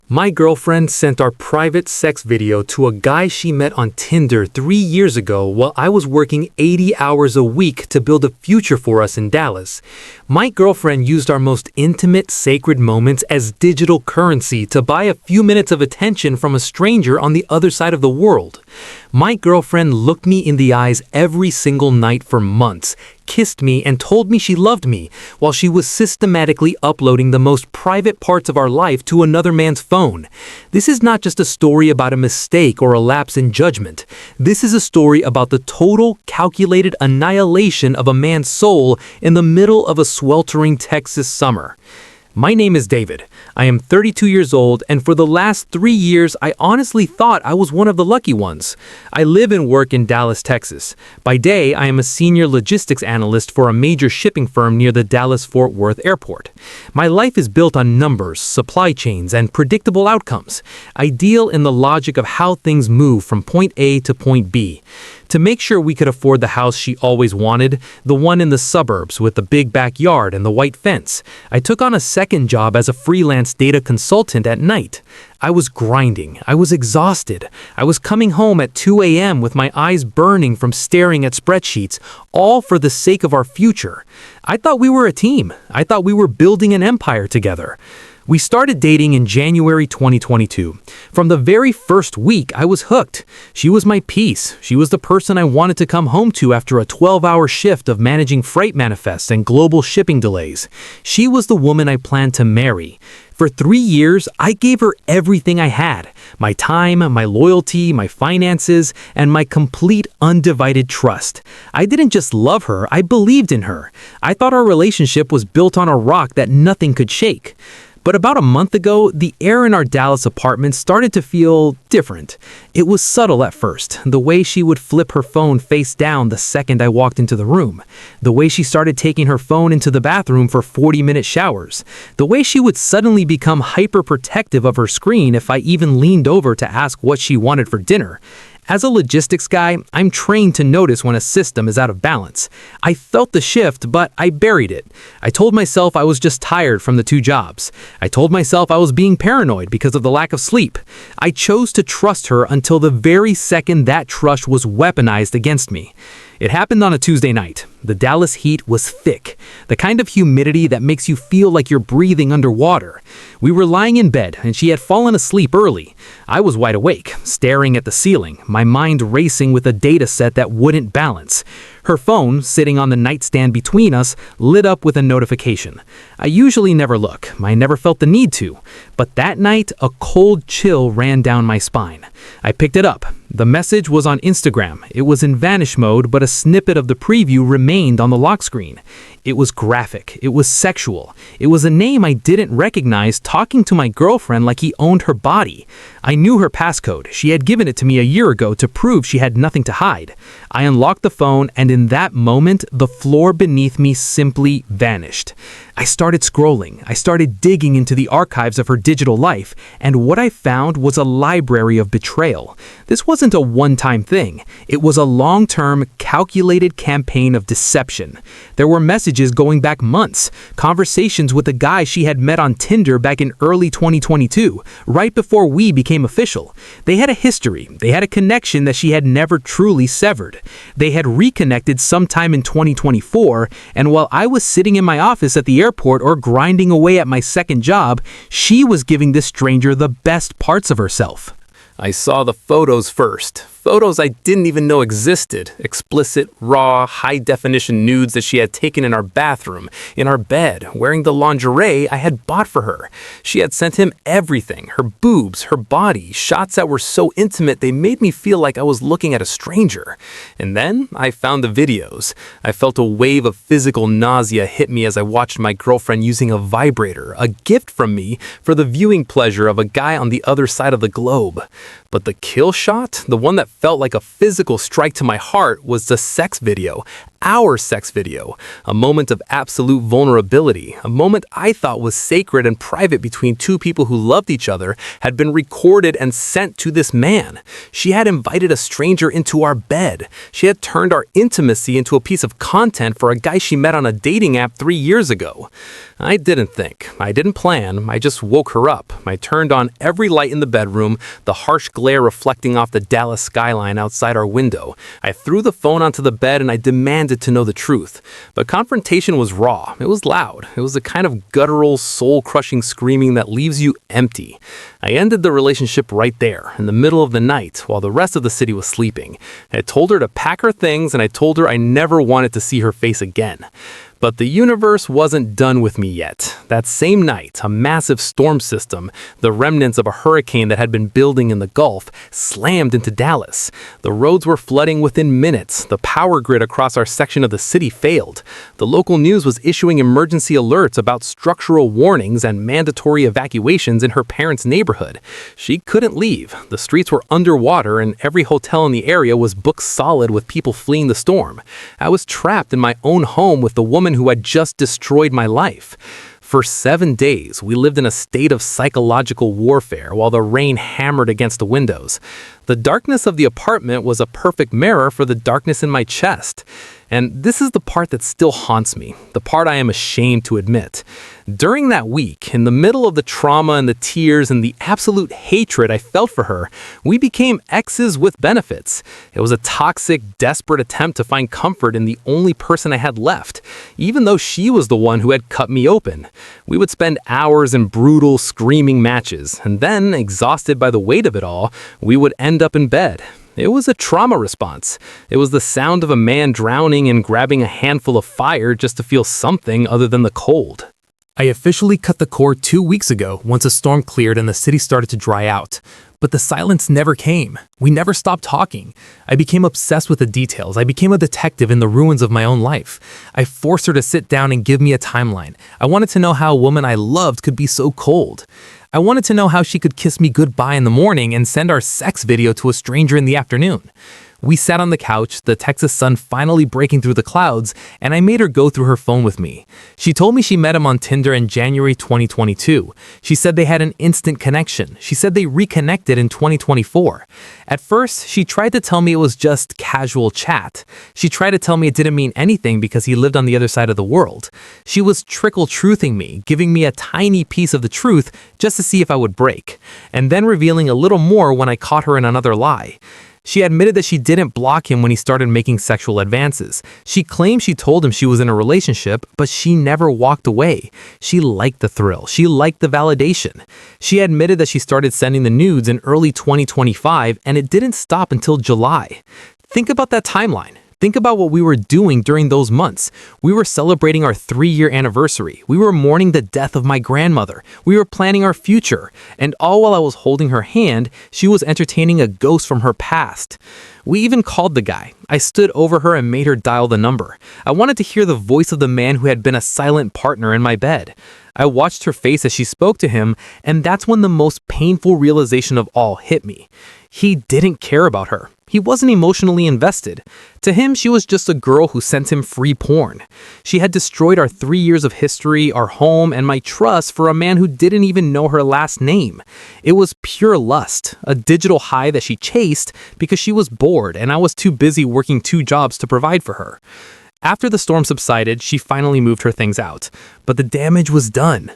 My girlfriend sent our private sex video to a guy she met on Tinder 3 years ago while I was working 80 hours a week to build a future for us in Dallas. My girlfriend used our most intimate, sacred moments as digital currency to buy a few minutes of attention from a stranger on the other side of the world. My girlfriend looked me in the eyes every single night for months, kissed me, and told me she loved me, while she was systematically uploading the most private parts of our life to another man's phone. This is not just a story about a mistake or a lapse in judgment. This is a story about the total, calculated annihilation of a man's soul in the middle of a sweltering Texas summer. My name is David. I am 32 years old, and for the last 3 years, I honestly thought I was one of the lucky ones. I live and work in Dallas, Texas. By day, I am a senior logistics analyst for a major shipping firm near the Dallas-Fort Worth airport. My life is built on numbers, supply chains, and predictable outcomes. I deal in the logic of how things move from point A to point B. To make sure we could afford the house she always wanted, the one in the suburbs with the big backyard and the white fence, I took on a second job as a freelance data consultant at night. I was grinding. I was exhausted. I was coming home at 2 a.m. with my eyes burning from staring at spreadsheets, all for the sake of our future. I thought we were a team. I thought we were building an empire together. We started dating in January 2022. From the very first week, I was hooked. She was my peace. She was the person I wanted to come home to after a 12-hour shift of managing freight manifests and global shipping delays. She was the woman I planned to marry. For 3 years, I gave her everything I had: my time, my loyalty, my finances, and my complete undivided trust. I didn't just love her, I believed in her. I thought our relationship was built on a rock that nothing could shake. But about a month ago, the air in our Dallas apartment started to feel different. It was subtle at first, the way she would flip her phone face down the second I walked into the room, the way she started taking her phone into the bathroom for 40-minute showers, the way she would suddenly become hyper-protective of her screen if I even leaned over to ask what she wanted for dinner. As a logistics guy, I'm trained to notice when a system is out of balance. I felt the shift, but I buried it. I told myself I was just tired from the 2 jobs. I told myself I was being paranoid because of the lack of sleep. I chose to trust her until the very second that trust was weaponized against me. It happened on a Tuesday night. The Dallas heat was thick, the kind of humidity that makes you feel like you're breathing underwater. We were lying in bed, and she had fallen asleep early. I was wide awake, staring at the ceiling, my mind racing with a data set that wouldn't balance. Her phone, sitting on the nightstand between us, lit up with a notification. I usually never look. I never felt the need to. But that night, a cold chill ran down my spine. I picked it up. The message was on Instagram. It was in vanish mode, but a snippet of the preview remained on the lock screen. It was graphic. It was sexual. It was a name I didn't recognize, talking to my girlfriend like he owned her body. I knew her passcode. She had given it to me a year ago to prove she had nothing to hide. I unlocked the phone, and in that moment, the floor beneath me simply vanished. I started scrolling. I started digging into the archives of her digital life, and what I found was a library of betrayal. This wasn't a one-time thing. It was a long-term, calculated campaign of deception. There were messages going back months, conversations with a guy she had met on Tinder back in early 2022, right before we became official. They had a history. They had a connection that she had never truly severed. They had reconnected sometime in 2024, and while I was sitting in my office at the airport or grinding away at my second job, she was giving this stranger the best parts of herself. I saw the photos first. Photos I didn't even know existed. Explicit, raw, high-definition nudes that she had taken in our bathroom, in our bed, wearing the lingerie I had bought for her. She had sent him everything, her boobs, her body, shots that were so intimate they made me feel like I was looking at a stranger. And then I found the videos. I felt a wave of physical nausea hit me as I watched my girlfriend using a vibrator, a gift from me for the viewing pleasure of a guy on the other side of the globe. But the kill shot, the one that felt like a physical strike to my heart, was the sex video. our sex video, a moment of absolute vulnerability, a moment I thought was sacred and private between two people who loved each other, had been recorded and sent to this man. She had invited a stranger into our bed. She had turned our intimacy into a piece of content for a guy she met on a dating app 3 years ago. I didn't think. I didn't plan. I just woke her up. I turned on every light in the bedroom, the harsh glare reflecting off the Dallas skyline outside our window. I threw the phone onto the bed and I demanded to know the truth. But confrontation was raw. It was loud. It was a kind of guttural, soul-crushing screaming that leaves you empty. I ended the relationship right there, in the middle of the night, while the rest of the city was sleeping. I told her to pack her things and I told her I never wanted to see her face again. But the universe wasn't done with me yet. That same night, a massive storm system, the remnants of a hurricane that had been building in the Gulf, slammed into Dallas. The roads were flooding within minutes. The power grid across our section of the city failed. The local news was issuing emergency alerts about structural warnings and mandatory evacuations in her parents' neighborhood. She couldn't leave. The streets were underwater and every hotel in the area was booked solid with people fleeing the storm. I was trapped in my own home with the woman who had just destroyed my life. For 7 days, we lived in a state of psychological warfare while the rain hammered against the windows. The darkness of the apartment was a perfect mirror for the darkness in my chest. And this is the part that still haunts me, the part I am ashamed to admit. During that week, in the middle of the trauma and the tears and the absolute hatred I felt for her, we became exes with benefits. It was a toxic, desperate attempt to find comfort in the only person I had left, even though she was the one who had cut me open. We would spend hours in brutal, screaming matches, and then, exhausted by the weight of it all, we would end up in bed. It was a trauma response. It was the sound of a man drowning and grabbing a handful of fire just to feel something other than the cold. I officially cut the cord 2 weeks ago once a storm cleared and the city started to dry out. But the silence never came. We never stopped talking. I became obsessed with the details. I became a detective in the ruins of my own life. I forced her to sit down and give me a timeline. I wanted to know how a woman I loved could be so cold. I wanted to know how she could kiss me goodbye in the morning and send our sex video to a stranger in the afternoon. We sat on the couch, the Texas sun finally breaking through the clouds, and I made her go through her phone with me. She told me she met him on Tinder in January 2022. She said they had an instant connection. She said they reconnected in 2024. At first, she tried to tell me it was just casual chat. She tried to tell me it didn't mean anything because he lived on the other side of the world. She was trickle-truthing me, giving me a tiny piece of the truth just to see if I would break, and then revealing a little more when I caught her in another lie. She admitted that she didn't block him when he started making sexual advances. She claimed she told him she was in a relationship, but she never walked away. She liked the thrill. She liked the validation. She admitted that she started sending the nudes in early 2025, and it didn't stop until July. Think about that timeline. Think about what we were doing during those months. We were celebrating our 3-year anniversary. We were mourning the death of my grandmother. We were planning our future. And all while I was holding her hand, she was entertaining a ghost from her past. We even called the guy. I stood over her and made her dial the number. I wanted to hear the voice of the man who had been a silent partner in my bed. I watched her face as she spoke to him, and that's when the most painful realization of all hit me. He didn't care about her. He wasn't emotionally invested. To him, she was just a girl who sent him free porn. She had destroyed our 3 years of history, our home, and my trust for a man who didn't even know her last name. It was pure lust, a digital high that she chased because she was bored and I was too busy working 2 jobs to provide for her. After the storm subsided, she finally moved her things out, but the damage was done.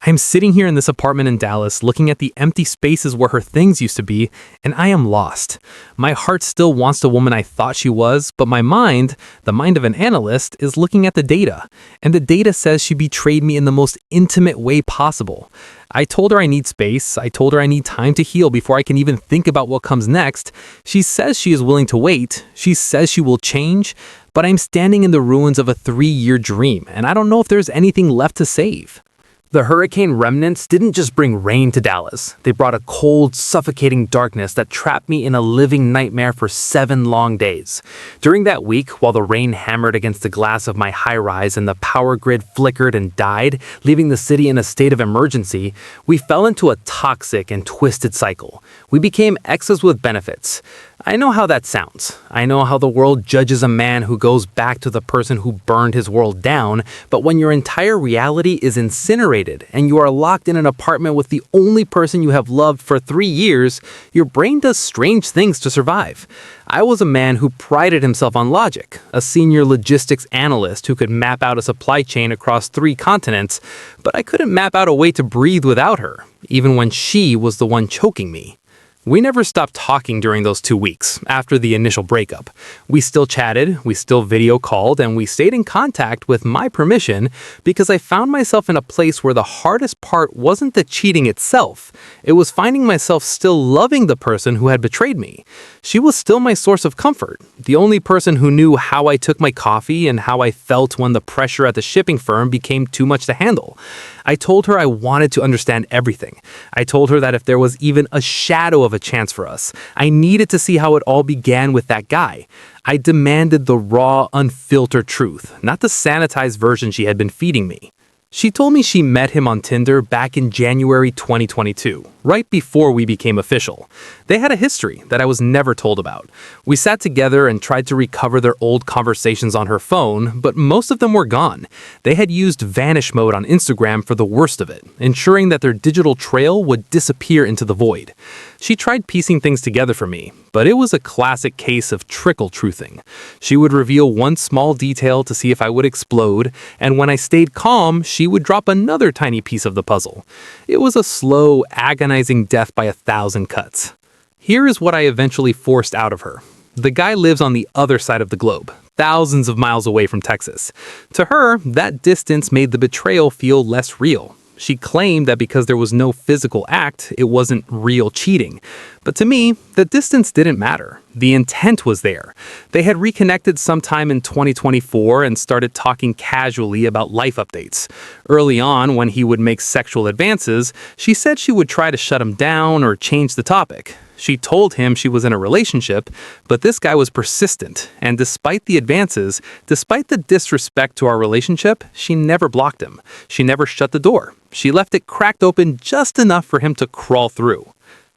I'm sitting here in this apartment in Dallas looking at the empty spaces where her things used to be, and I am lost. My heart still wants the woman I thought she was, but my mind, the mind of an analyst, is looking at the data, and the data says she betrayed me in the most intimate way possible. I told her I need space. I told her I need time to heal before I can even think about what comes next. She says she is willing to wait. She says she will change, but I'm standing in the ruins of a 3-year dream, and I don't know if there's anything left to save. The hurricane remnants didn't just bring rain to Dallas. They brought a cold, suffocating darkness that trapped me in a living nightmare for 7 long days. During that week, while the rain hammered against the glass of my high-rise and the power grid flickered and died, leaving the city in a state of emergency, we fell into a toxic and twisted cycle. We became exes with benefits. I know how that sounds. I know how the world judges a man who goes back to the person who burned his world down, but when your entire reality is incinerated and you are locked in an apartment with the only person you have loved for 3 years, your brain does strange things to survive. I was a man who prided himself on logic, a senior logistics analyst who could map out a supply chain across 3 continents, but I couldn't map out a way to breathe without her, even when she was the one choking me. We never stopped talking during those 2 weeks, after the initial breakup. We still chatted, we still video called, and we stayed in contact with my permission because I found myself in a place where the hardest part wasn't the cheating itself. It was finding myself still loving the person who had betrayed me. She was still my source of comfort, the only person who knew how I took my coffee and how I felt when the pressure at the shipping firm became too much to handle. I told her I wanted to understand everything. I told her that if there was even a shadow of a chance for us, I needed to see how it all began with that guy. I demanded the raw, unfiltered truth, not the sanitized version she had been feeding me. She told me she met him on Tinder back in January 2022, right before we became official. They had a history that I was never told about. We sat together and tried to recover their old conversations on her phone, but most of them were gone. They had used vanish mode on Instagram for the worst of it, ensuring that their digital trail would disappear into the void. She tried piecing things together for me, but it was a classic case of trickle truthing. She would reveal one small detail to see if I would explode, and when I stayed calm, she would drop another tiny piece of the puzzle. It was a slow, agonizing death by 1,000 cuts. Here is what I eventually forced out of her. The guy lives on the other side of the globe, thousands of miles away from Texas. To her, that distance made the betrayal feel less real. She claimed that because there was no physical act, it wasn't real cheating. But to me, the distance didn't matter. The intent was there. They had reconnected sometime in 2024 and started talking casually about life updates. Early on, when he would make sexual advances, she said she would try to shut him down or change the topic. She told him she was in a relationship, but this guy was persistent, and despite the advances, despite the disrespect to our relationship, she never blocked him. She never shut the door. She left it cracked open just enough for him to crawl through.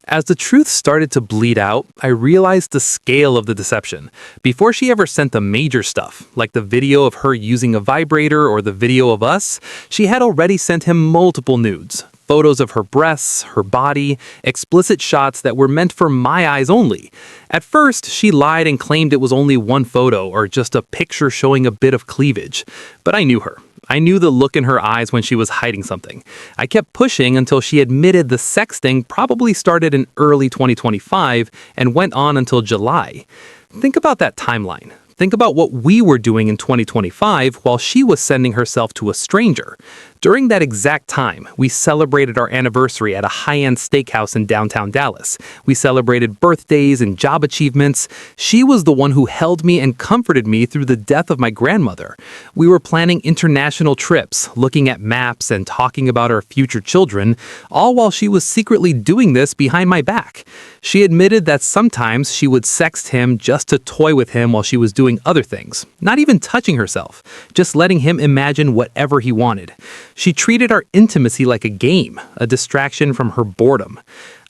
As the truth started to bleed out, I realized the scale of the deception. Before she ever sent the major stuff, like the video of her using a vibrator or the video of us, she had already sent him multiple nudes. Photos of her breasts, her body, explicit shots that were meant for my eyes only. At first, she lied and claimed it was only one photo or just a picture showing a bit of cleavage. But I knew her. I knew the look in her eyes when she was hiding something. I kept pushing until she admitted the sexting probably started in early 2025 and went on until July. Think about that timeline. Think about what we were doing in 2025 while she was sending herself to a stranger. During that exact time, we celebrated our anniversary at a high-end steakhouse in downtown Dallas. We celebrated birthdays and job achievements. She was the one who held me and comforted me through the death of my grandmother. We were planning international trips, looking at maps and talking about our future children, all while she was secretly doing this behind my back. She admitted that sometimes she would sext him just to toy with him while she was doing other things, not even touching herself, just letting him imagine whatever he wanted. She treated our intimacy like a game, a distraction from her boredom.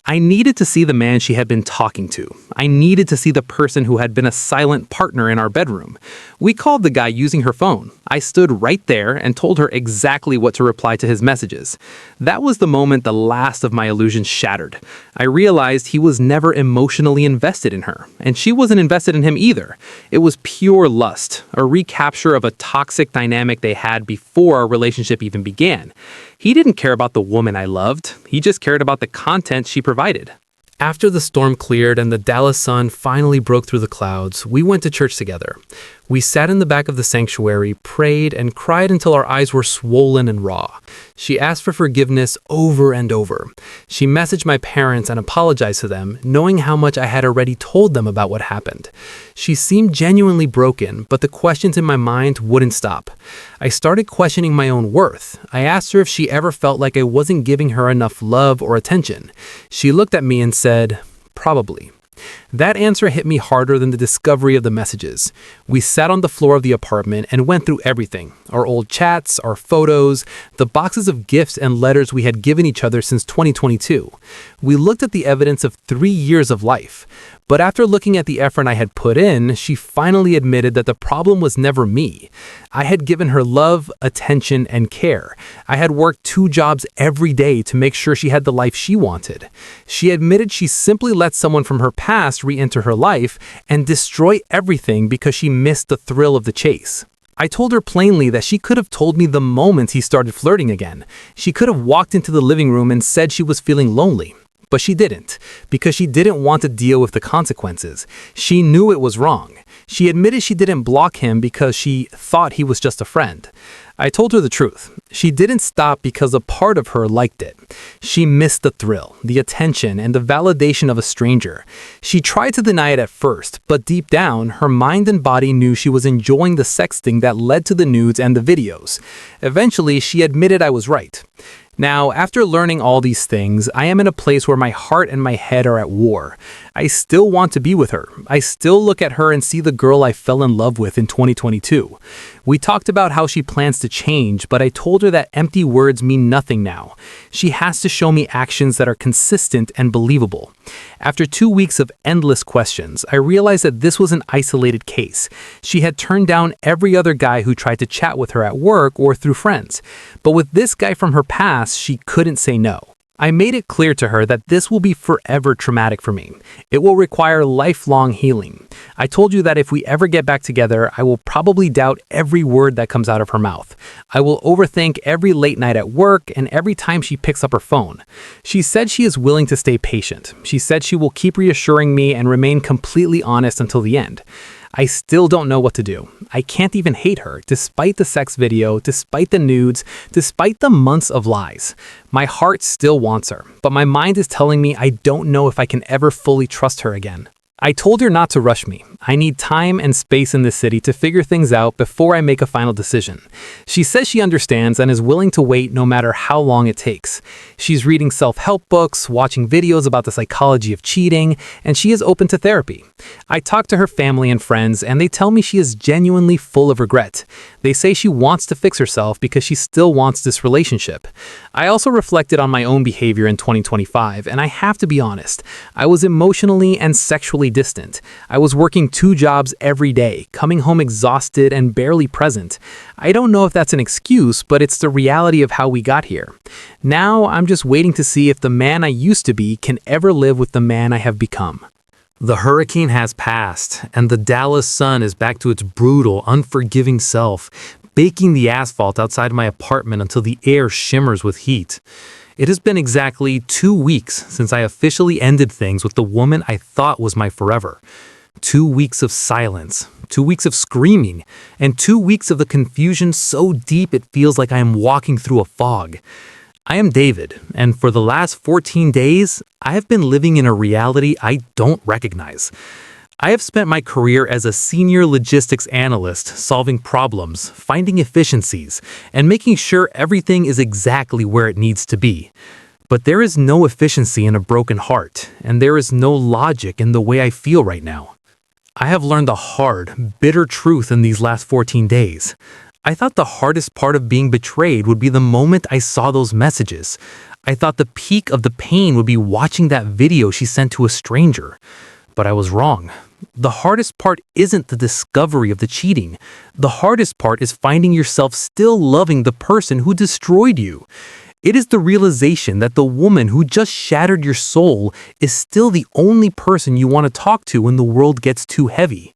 I needed to see the man she had been talking to. I needed to see the person who had been a silent partner in our bedroom. We called the guy using her phone. I stood right there and told her exactly what to reply to his messages. That was the moment the last of my illusions shattered. I realized he was never emotionally invested in her, and she wasn't invested in him either. It was pure lust, a recapture of a toxic dynamic they had before our relationship even began. He didn't care about the woman I loved. He just cared about the content she provided. After the storm cleared and the Dallas sun finally broke through the clouds, we went to church together. We sat in the back of the sanctuary, prayed, and cried until our eyes were swollen and raw. She asked for forgiveness over and over. She messaged my parents and apologized to them, knowing how much I had already told them about what happened. She seemed genuinely broken, but the questions in my mind wouldn't stop. I started questioning my own worth. I asked her if she ever felt like I wasn't giving her enough love or attention. She looked at me and said, "Probably." That answer hit me harder than the discovery of the messages. We sat on the floor of the apartment and went through everything: our old chats, our photos, the boxes of gifts and letters we had given each other since 2022. We looked at the evidence of 3 years of life. But after looking at the effort I had put in, she finally admitted that the problem was never me. I had given her love, attention, and care. I had worked 2 jobs every day to make sure she had the life she wanted. She admitted she simply let someone from her past re-enter her life and destroy everything because she missed the thrill of the chase. I told her plainly that she could have told me the moment he started flirting again. She could have walked into the living room and said she was feeling lonely. But she didn't, because she didn't want to deal with the consequences. She knew it was wrong. She admitted she didn't block him because she thought he was just a friend. I told her the truth. She didn't stop because a part of her liked it. She missed the thrill, the attention, and the validation of a stranger. She tried to deny it at first, but deep down, her mind and body knew she was enjoying the sexting that led to the nudes and the videos. Eventually, she admitted I was right. Now, after learning all these things, I am in a place where my heart and my head are at war. I still want to be with her. I still look at her and see the girl I fell in love with in 2022. We talked about how she plans to change, but I told her that empty words mean nothing now. She has to show me actions that are consistent and believable. After 2 weeks of endless questions, I realized that this was an isolated case. She had turned down every other guy who tried to chat with her at work or through friends. But with this guy from her past, she couldn't say no. I made it clear to her that this will be forever traumatic for me. It will require lifelong healing. I told you that if we ever get back together, I will probably doubt every word that comes out of her mouth. I will overthink every late night at work and every time she picks up her phone. She said she is willing to stay patient. She said she will keep reassuring me and remain completely honest until the end. I still don't know what to do. I can't even hate her, despite the sex video, despite the nudes, despite the months of lies. My heart still wants her, but my mind is telling me I don't know if I can ever fully trust her again. I told her not to rush me. I need time and space in this city to figure things out before I make a final decision. She says she understands and is willing to wait no matter how long it takes. She's reading self-help books, watching videos about the psychology of cheating, and she is open to therapy. I talk to her family and friends, and they tell me she is genuinely full of regret. They say she wants to fix herself because she still wants this relationship. I also reflected on my own behavior in 2025, and I have to be honest. I was emotionally and sexually distant. I was working 2 jobs every day, coming home exhausted and barely present. I don't know if that's an excuse, but it's the reality of how we got here. Now, I'm just waiting to see if the man I used to be can ever live with the man I have become. The hurricane has passed, and the Dallas sun is back to its brutal, unforgiving self, baking the asphalt outside my apartment until the air shimmers with heat. It has been exactly 2 weeks since I officially ended things with the woman I thought was my forever. 2 weeks of silence, 2 weeks of screaming, and 2 weeks of the confusion so deep it feels like I am walking through a fog. I am David, and for the last 14 days, I have been living in a reality I don't recognize. I have spent my career as a senior logistics analyst, solving problems, finding efficiencies, and making sure everything is exactly where it needs to be. But there is no efficiency in a broken heart, and there is no logic in the way I feel right now. I have learned the hard, bitter truth in these last 14 days. I thought the hardest part of being betrayed would be the moment I saw those messages. I thought the peak of the pain would be watching that video she sent to a stranger. But I was wrong. The hardest part isn't the discovery of the cheating. The hardest part is finding yourself still loving the person who destroyed you. It is the realization that the woman who just shattered your soul is still the only person you want to talk to when the world gets too heavy.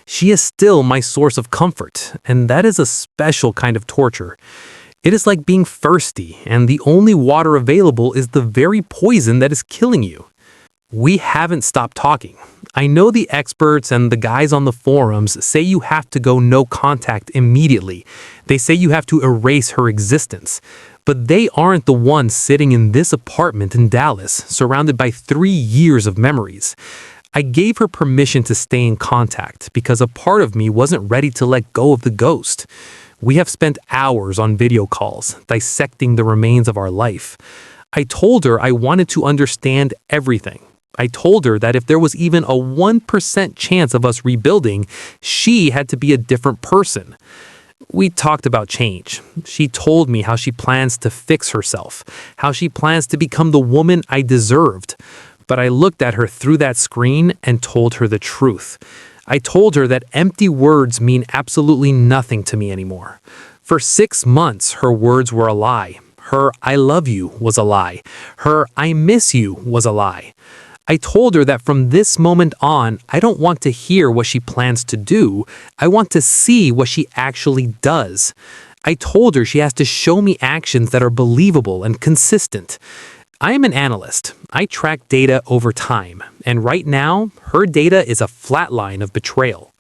She is still my source of comfort, and that is a special kind of torture. It is like being thirsty, and the only water available is the very poison that is killing you. We haven't stopped talking. I know the experts and the guys on the forums say you have to go no contact immediately. They say you have to erase her existence. But they aren't the ones sitting in this apartment in Dallas, surrounded by 3 years of memories. I gave her permission to stay in contact because a part of me wasn't ready to let go of the ghost. We have spent hours on video calls, dissecting the remains of our life. I told her I wanted to understand everything. I told her that if there was even a 1% chance of us rebuilding, she had to be a different person. We talked about change. She told me how she plans to fix herself, how she plans to become the woman I deserved. But I looked at her through that screen and told her the truth. I told her that empty words mean absolutely nothing to me anymore. For 6 months, her words were a lie. Her "I love you" was a lie. Her "I miss you" was a lie. I told her that from this moment on, I don't want to hear what she plans to do. I want to see what she actually does. I told her she has to show me actions that are believable and consistent. I am an analyst. I track data over time, and right now, her data is a flat line of betrayal.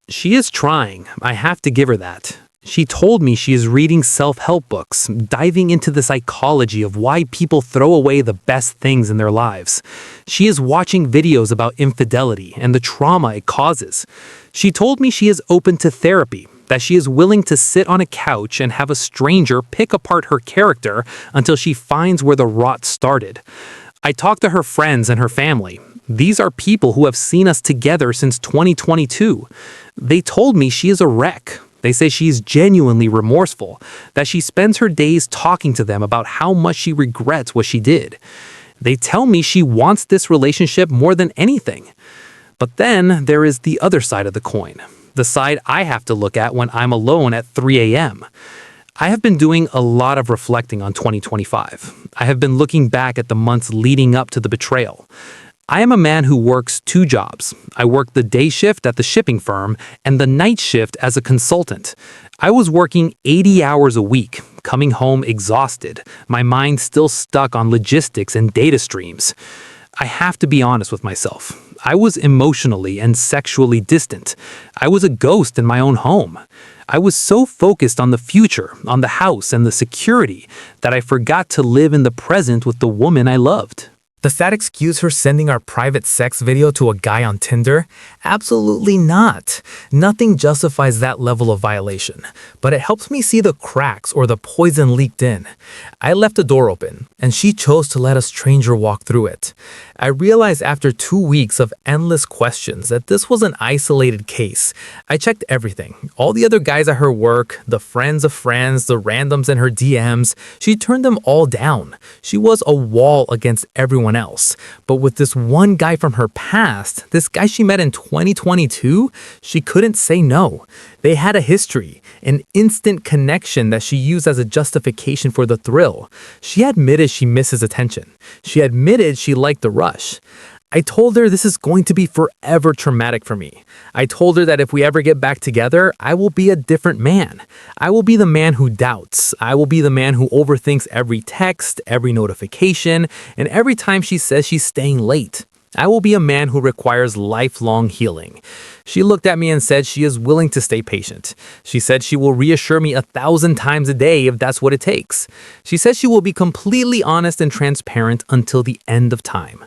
She is trying. I have to give her that. She told me she is reading self-help books, diving into the psychology of why people throw away the best things in their lives. She is watching videos about infidelity and the trauma it causes. She told me she is open to therapy, that she is willing to sit on a couch and have a stranger pick apart her character until she finds where the rot started. I talked to her friends and her family. These are people who have seen us together since 2022. They told me she is a wreck. They say she is genuinely remorseful, that she spends her days talking to them about how much she regrets what she did. They tell me she wants this relationship more than anything. But then there is the other side of the coin, the side I have to look at when I'm alone at 3 a.m. I have been doing a lot of reflecting on 2025. I have been looking back at the months leading up to the betrayal. I am a man who works 2 jobs. I work the day shift at the shipping firm and the night shift as a consultant. I was working 80 hours a week, coming home exhausted, my mind still stuck on logistics and data streams. I have to be honest with myself. I was emotionally and sexually distant. I was a ghost in my own home. I was so focused on the future, on the house and the security, that I forgot to live in the present with the woman I loved. Does that excuse her sending our private sex video to a guy on Tinder? Absolutely not. Nothing justifies that level of violation, but it helps me see the cracks or the poison leaked in. I left the door open, and she chose to let a stranger walk through it. I realized after 2 weeks of endless questions that this was an isolated case. I checked everything. All the other guys at her work, the friends of friends, the randoms in her DMs. She turned them all down. She was a wall against everyone else. But with this one guy from her past, this guy she met in 2022, she couldn't say no. They had a history, an instant connection that she used as a justification for the thrill. She admitted she misses attention. She admitted she liked the rush. I told her this is going to be forever traumatic for me. I told her that if we ever get back together, I will be a different man. I will be the man who doubts. I will be the man who overthinks every text, every notification, and every time she says she's staying late. I will be a man who requires lifelong healing. She looked at me and said she is willing to stay patient. She said she will reassure me 1,000 times a day if that's what it takes. She says she will be completely honest and transparent until the end of time.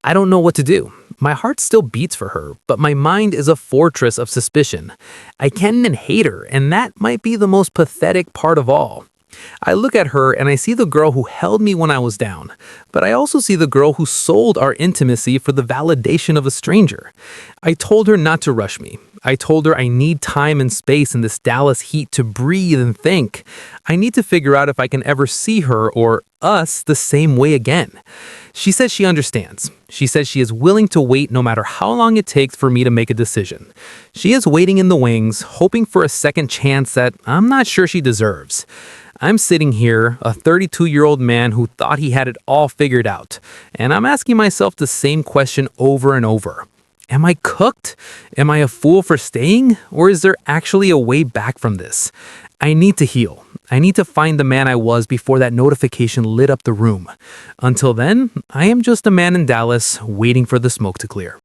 I don't know what to do. My heart still beats for her, but my mind is a fortress of suspicion. I can't even hate her, and that might be the most pathetic part of all. I look at her and I see the girl who held me when I was down, but I also see the girl who sold our intimacy for the validation of a stranger. I told her not to rush me. I told her I need time and space in this Dallas heat to breathe and think. I need to figure out if I can ever see her or us the same way again. She says she understands. She says she is willing to wait no matter how long it takes for me to make a decision. She is waiting in the wings, hoping for a second chance that I'm not sure she deserves. I'm sitting here, a 32-year-old man who thought he had it all figured out, and I'm asking myself the same question over and over. Am I cooked? Am I a fool for staying? Or is there actually a way back from this? I need to heal. I need to find the man I was before that notification lit up the room. Until then, I am just a man in Dallas waiting for the smoke to clear.